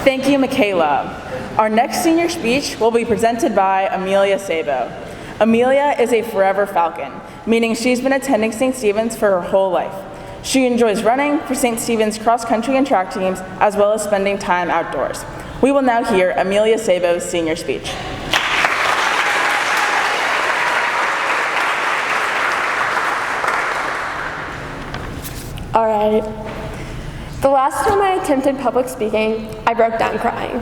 Thank you, Michaela. Our next senior speech will be presented by Amelia Sabo. Amelia is a forever Falcon, meaning she's been attending St. Stephen's for her whole life. She enjoys running for St. Stephen's cross-country and track teams, as well as spending time outdoors. We will now hear Amelia Sabo's senior speech. All right. The last time I attempted public speaking, I broke down crying.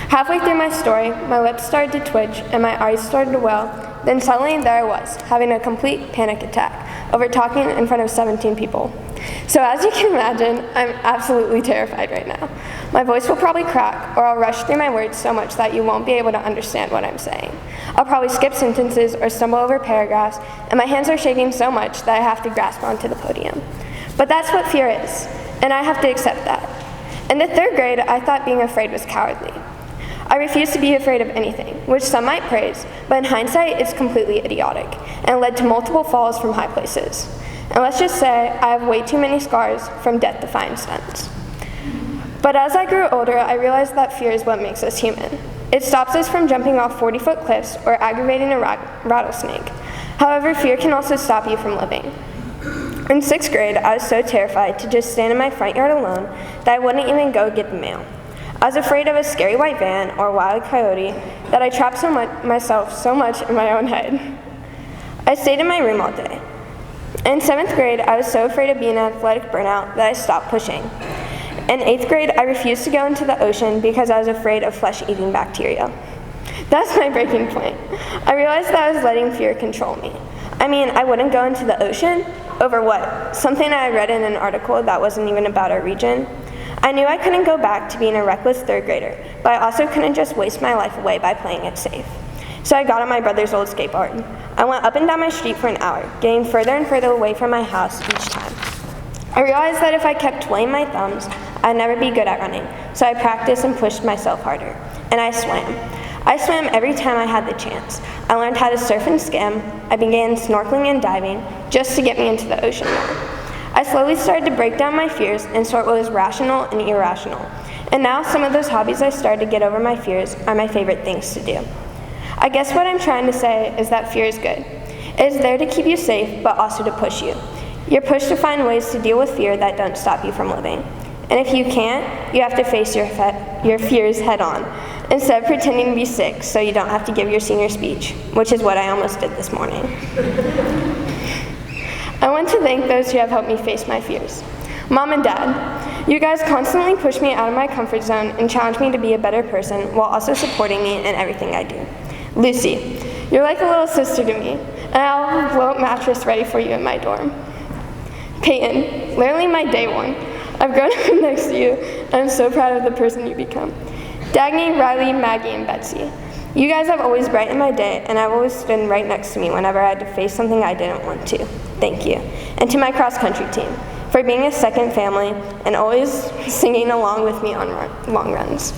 Halfway through my story, my lips started to twitch and my eyes started to well. Then suddenly there I was, having a complete panic attack over talking in front of 17 people. So as you can imagine, I'm absolutely terrified right now. My voice will probably crack, or I'll rush through my words so much that you won't be able to understand what I'm saying. I'll probably skip sentences or stumble over paragraphs, and my hands are shaking so much that I have to grasp onto the podium. But that's what fear is, and I have to accept that. In the 3rd grade, I thought being afraid was cowardly. I refused to be afraid of anything, which some might praise, but in hindsight, it's completely idiotic, and led to multiple falls from high places. And let's just say, I have way too many scars from death-defying stunts. But as I grew older, I realized that fear is what makes us human. It stops us from jumping off 40-foot cliffs or aggravating a rattlesnake. However, fear can also stop you from living. In 6th grade, I was so terrified to just stand in my front yard alone that I wouldn't even go get the mail. I was afraid of a scary white van or a wild coyote that I trapped myself so much in my own head. I stayed in my room all day. In 7th grade, I was so afraid of being an athletic burnout that I stopped pushing. In 8th grade, I refused to go into the ocean because I was afraid of flesh-eating bacteria. That's my breaking point. I realized that I was letting fear control me. I mean, I wouldn't go into the ocean? Over what? Something I read in an article that wasn't even about our region? I knew I couldn't go back to being a reckless 3rd grader, but I also couldn't just waste my life away by playing it safe. So I got on my brother's old skateboard. I went up and down my street for an hour, getting further and further away from my house each time. I realized that if I kept twiddling my thumbs, I'd never be good at running, so I practiced and pushed myself harder. And I swam. I swam every time I had the chance. I learned how to surf and skim. I began snorkeling and diving just to get me into the ocean more. I slowly started to break down my fears and sort what was rational and irrational. And now some of those hobbies I started to get over my fears are my favorite things to do. I guess what I'm trying to say is that fear is good. It is there to keep you safe, but also to push you. You're pushed to find ways to deal with fear that don't stop you from living. And if you can't, you have to face your fears head on, instead of pretending to be sick so you don't have to give your senior speech, which is what I almost did this morning. I want to thank those who have helped me face my fears. Mom and Dad, you guys constantly push me out of my comfort zone and challenge me to be a better person while also supporting me in everything I do. Lucy, you're like a little sister to me, and I'll have a blow-up mattress ready for you in my dorm. Peyton, literally my day one. I've grown up next to you, and I'm so proud of the person you become. Dagny, Riley, Maggie, and Betsy. You guys have always brightened my day, and have always stood right next to me whenever I had to face something I didn't want to. Thank you. And to my cross-country team, for being a second family and always singing along with me on long runs.